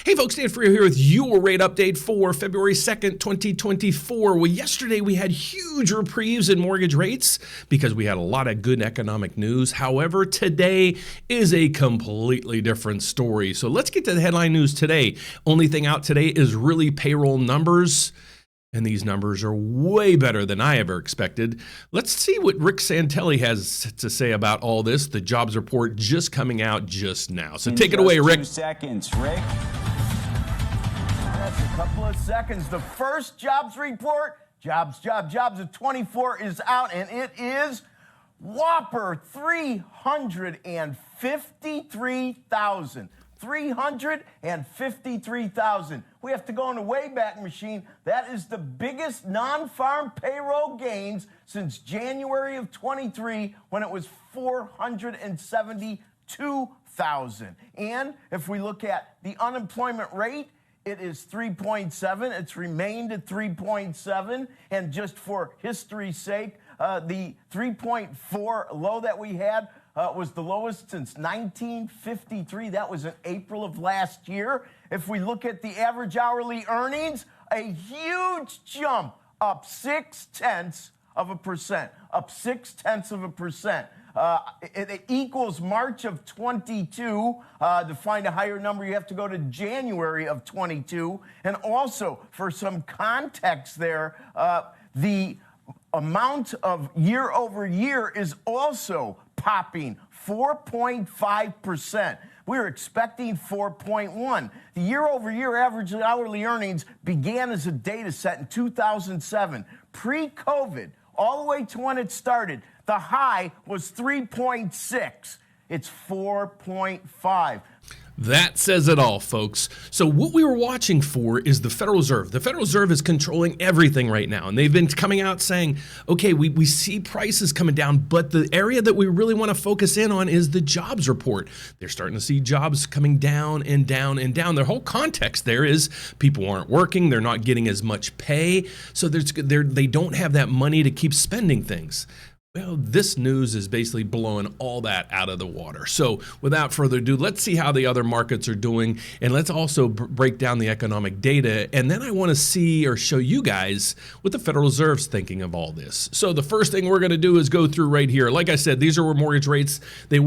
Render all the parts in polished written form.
Hey folks, Dan Frio here with your rate update for February 2nd, 2024. Well, yesterday we had huge reprieves in mortgage rates because we had a lot of good economic news. However, today is a completely different story. So let's get to the headline news today. Only thing out today is really payroll numbers. And these numbers are way better than I ever expected. Let's see what Rick Santelli has to say about all this. The jobs report just coming out just now. So take it away, Rick. 2 seconds, Rick. That's a couple of seconds. The first jobs report, jobs of 24 is out, and it is whopper 353,000. 353,000. We have to go in the Wayback Machine. That is the biggest non-farm payroll gains since January of 23, when it was 472,000. And if we look at the unemployment rate, it is 3.7. It's remained at 3.7. And just for history's sake, the 3.4 low that we had was the lowest since 1953. That was in April of last year. If we look at the average hourly earnings, a huge jump, up 0.6%. Up 0.6%. It equals March of 22. To find a higher number, you have to go to January of 22. And also, for some context there, the amount of year over year is also popping 4.5%. We were expecting 4.1. The year-over-year average hourly earnings began as a data set in 2007. Pre-COVID, all the way to when it started, the high was 3.6. It's 4.5. That says it all, folks. So what we were watching for is the Federal Reserve. The Federal Reserve is controlling everything right now. And they've been coming out saying, okay, we see prices coming down, but the area that we really want to focus in on is the jobs report. They're starting to see jobs coming down and down and down. Their whole context there is people aren't working. They're not getting as much pay. So they don't have that money to keep spending things. Well, this news is basically blowing all that out of the water. So without further ado, let's see how the other markets are doing. And let's also break down the economic data. And then I want to see or show you guys what the Federal Reserve's thinking of all this. So the first thing we're going to do is go through right here. Like I said, these are where mortgage rates, they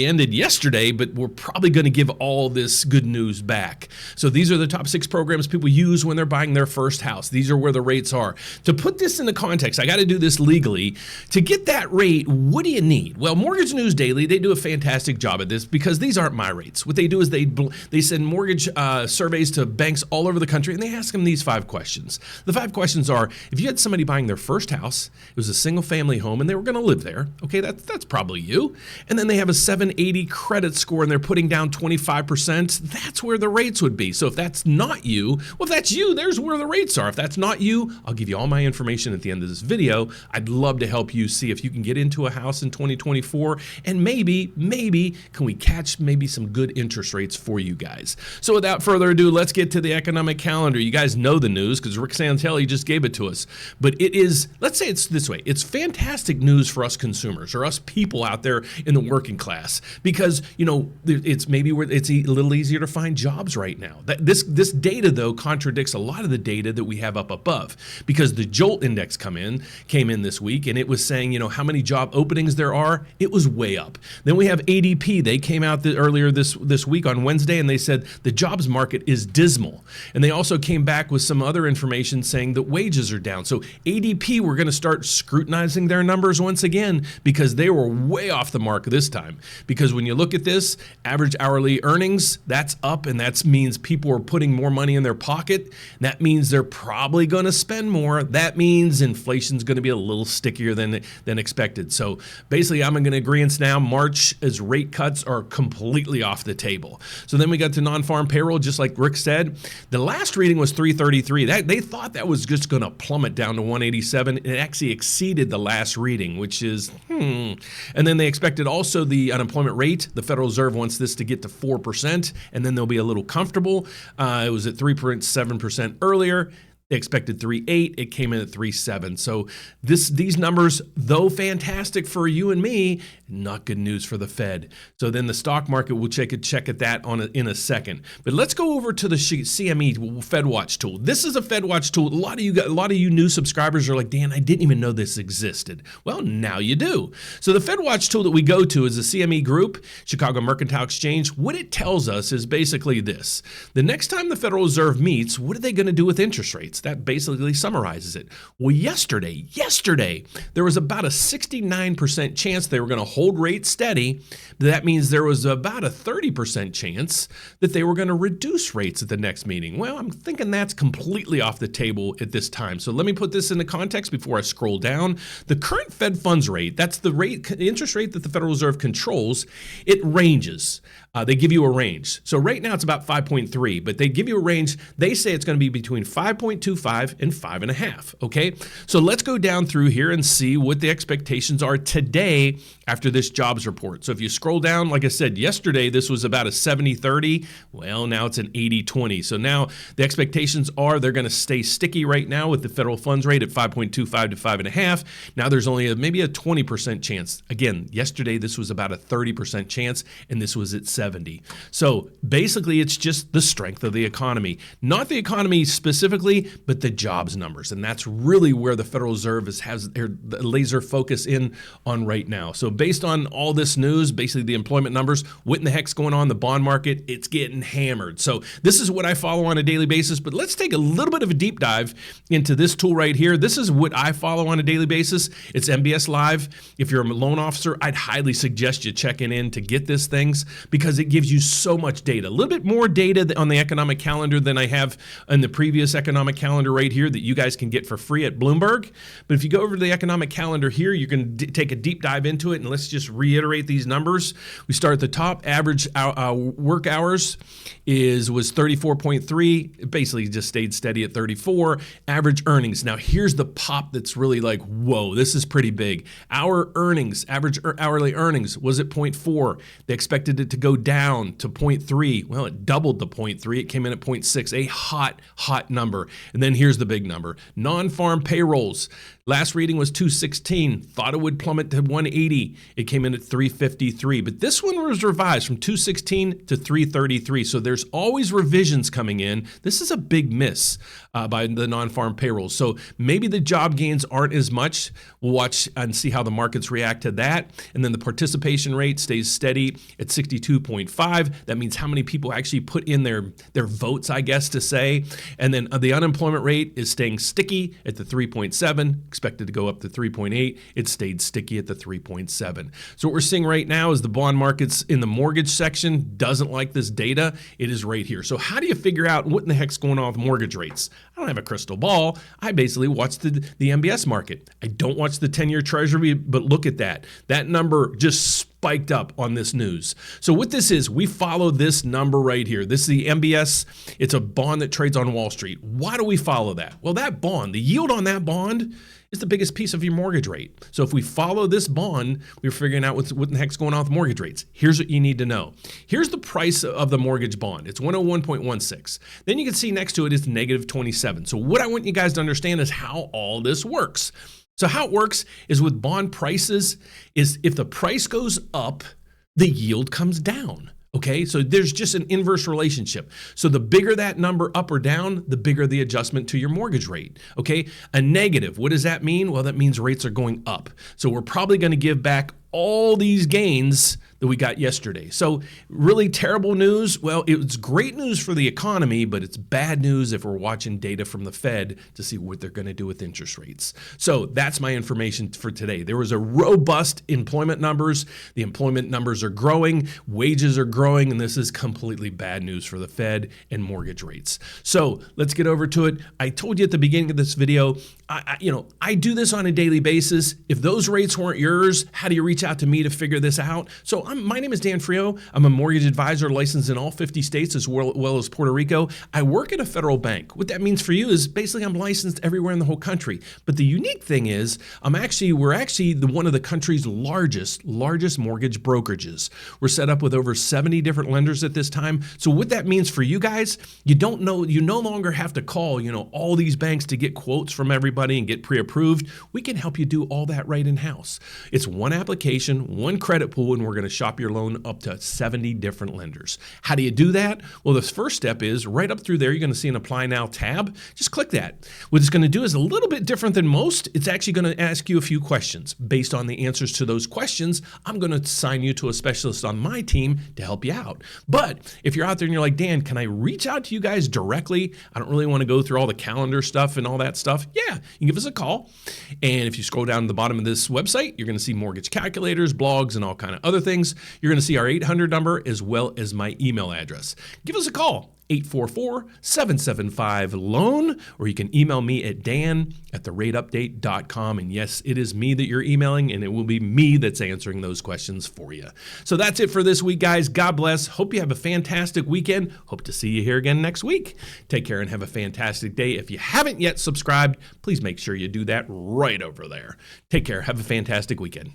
ended yesterday, but we're probably going to give all this good news back. So these are the top 6 programs people use when they're buying their first house. These are where the rates are. To put this into context, I got to do this legally. To get that rate, what do you need? Well, Mortgage News Daily, they do a fantastic job at this because these aren't my rates. What they do is they send mortgage surveys to banks all over the country, and they ask them these 5 questions. The 5 questions are, if you had somebody buying their first house, it was a single-family home, and they were going to live there, okay, that's probably you. And then they have a 780 credit score, and they're putting down 25%. That's where the rates would be. So if that's not you, well, if that's you, there's where the rates are. If that's not you, I'll give you all my information at the end of this video. I'd love to help you see if you can get into a house in 2024, and maybe can we catch maybe some good interest rates for you guys. So without further ado, let's get to the economic calendar. You guys know the news because Rick Santelli just gave it to us. But it is, let's say it's this way, it's fantastic news for us consumers or us people out there in the working class because, you know, it's maybe where it's a little easier to find jobs right now. This data, though, contradicts a lot of the data that we have up above because the JOLT index came in this week, and it was saying, you know, how many job openings there are. It was way up. Then we have ADP. They came out earlier this week on Wednesday, and they said the jobs market is dismal. And they also came back with some other information saying that wages are down. So ADP, we're going to start scrutinizing their numbers once again because they were way off the mark this time. Because when you look at this, average hourly earnings, that's up, and that means people are putting more money in their pocket. That means they're probably going to spend more. That means inflation's going to be a little stickier than expected. So basically, I'm going to agree now. March's rate cuts are completely off the table. So then we got to non-farm payroll, just like Rick said. The last reading was 333. They thought that was just going to plummet down to 187. It actually exceeded the last reading, which is, And then they expected also the unemployment rate. The Federal Reserve wants this to get to 4%, and then they'll be a little comfortable. It was at 3.7% earlier. They expected 3.8. It came in at 3.7. So these numbers, though fantastic for you and me, not good news for the Fed. So then the stock market, we'll check at that in a second. But let's go over to the CME Fed Watch tool. This is a Fed Watch tool. A lot of you new subscribers are like, Dan, I didn't even know this existed. Well, now you do. So the Fed Watch tool that we go to is the CME Group, Chicago Mercantile Exchange. What it tells us is basically this. The next time the Federal Reserve meets, what are they going to do with interest rates? That basically summarizes it. Well, yesterday, there was about a 69% chance they were going to hold rates steady. That means there was about a 30% chance that they were going to reduce rates at the next meeting. Well, I'm thinking that's completely off the table at this time. So let me put this into context before I scroll down. The current Fed funds rate, that's the interest rate that the Federal Reserve controls, it ranges. They give you a range. So right now it's about 5.3, but they give you a range. They say it's going to be between 5.25 and 5.5. Okay, so let's go down through here and see what the expectations are today after this jobs report. So if you scroll down, like I said, yesterday this was about a 70-30. Well, now it's an 80-20. So now the expectations are they're going to stay sticky right now with the federal funds rate at 5.25 to 5.5. Now there's only maybe a 20% chance. Again, yesterday this was about a 30% chance, and this was at 70. So basically, it's just the strength of the economy, not the economy specifically, but the jobs numbers. And that's really where the Federal Reserve has their laser focus in on right now. So based on all this news, basically the employment numbers, what in the heck's going on in the bond market? It's getting hammered. So this is what I follow on a daily basis, but let's take a little bit of a deep dive into this tool right here. This is what I follow on a daily basis. It's MBS Live. If you're a loan officer, I'd highly suggest you checking in to get this things because it gives you so much data, a little bit more data on the economic calendar than I have in the previous economic calendar right here that you guys can get for free at Bloomberg. But if you go over to the economic calendar here, you can take a deep dive into it, and let's just reiterate these numbers. We start at the top. Average work hours was 34.3. It basically just stayed steady at 34. Average earnings. Now here's the pop that's really like, whoa, this is pretty big. Our earnings, average hourly earnings was at 0.4. They expected it to go down to 0.3. Well, it doubled to 0.3. It came in at 0.6, a hot number. And then here's the big number. Non-farm payrolls. Last reading was 216. Thought it would plummet to 180. It came in at 353. But this one was revised from 216 to 333. So there's always revisions coming in. This is a big miss by the non-farm payrolls. So maybe the job gains aren't as much. We'll watch and see how the markets react to that. And then the participation rate stays steady at 62.5. That means how many people actually put in their votes, I guess, to say. And then the unemployment rate is staying sticky at the 3.7. Expected to go up to 3.8. It stayed sticky at the 3.7. So what we're seeing right now is the bond markets in the mortgage section doesn't like this data. It is right here. So how do you figure out what in the heck's going on with mortgage rates? I don't have a crystal ball. I basically watch the MBS market. I don't watch the 10-year Treasury, but look at that. That number just spiked up on this news. So what this is, we follow this number right here. This is the MBS. It's a bond that trades on Wall Street. Why do we follow that? Well, that bond, the yield on that bond is the biggest piece of your mortgage rate. So if we follow this bond, we're figuring out what the heck's going on with mortgage rates. Here's what you need to know. Here's the price of the mortgage bond. It's 101.16. Then you can see next to it is negative 27. So what I want you guys to understand is how all this works. So how it works is with bond prices is if the price goes up, the yield comes down. Okay, so there's just an inverse relationship. So the bigger that number up or down, the bigger the adjustment to your mortgage rate. Okay, a negative, what does that mean? Well, that means rates are going up. So we're probably going to give back all these gains that we got yesterday. So really terrible news. Well, it's great news for the economy, but it's bad news if we're watching data from the Fed to see what they're going to do with interest rates. So that's my information for today. There was a robust employment numbers. The employment numbers are growing, wages are growing, and this is completely bad news for the Fed and mortgage rates. So let's get over to it. I told you at the beginning of this video, I do this on a daily basis. If those rates weren't yours, how do you reach out to me to figure this out? So my name is Dan Frio. I'm a mortgage advisor licensed in all 50 states as well as Puerto Rico. I work at a federal bank. What that means for you is basically I'm licensed everywhere in the whole country. But the unique thing is we're actually one of the country's largest mortgage brokerages. We're set up with over 70 different lenders at this time. So what that means for you guys, you no longer have to call, all these banks to get quotes from everybody and get pre-approved. We can help you do all that right in-house. It's one application, one credit pool, and we're going to shop your loan up to 70 different lenders. How do you do that? Well, the first step is right up through there, you're going to see an Apply Now tab. Just click that. What it's going to do is a little bit different than most. It's actually going to ask you a few questions. Based on the answers to those questions, I'm going to assign you to a specialist on my team to help you out. But if you're out there and you're like, Dan, can I reach out to you guys directly? I don't really want to go through all the calendar stuff and all that stuff. Yeah, you can give us a call. And if you scroll down to the bottom of this website, you're going to see mortgage calculators, blogs, and all kind of other things. You're going to see our 800 number as well as my email address. Give us a call. 844-775-LOAN, or you can email me at dan@therateupdate.com. And yes, it is me that you're emailing, and it will be me that's answering those questions for you. So that's it for this week, guys. God bless. Hope you have a fantastic weekend. Hope to see you here again next week. Take care and have a fantastic day. If you haven't yet subscribed, please make sure you do that right over there. Take care. Have a fantastic weekend.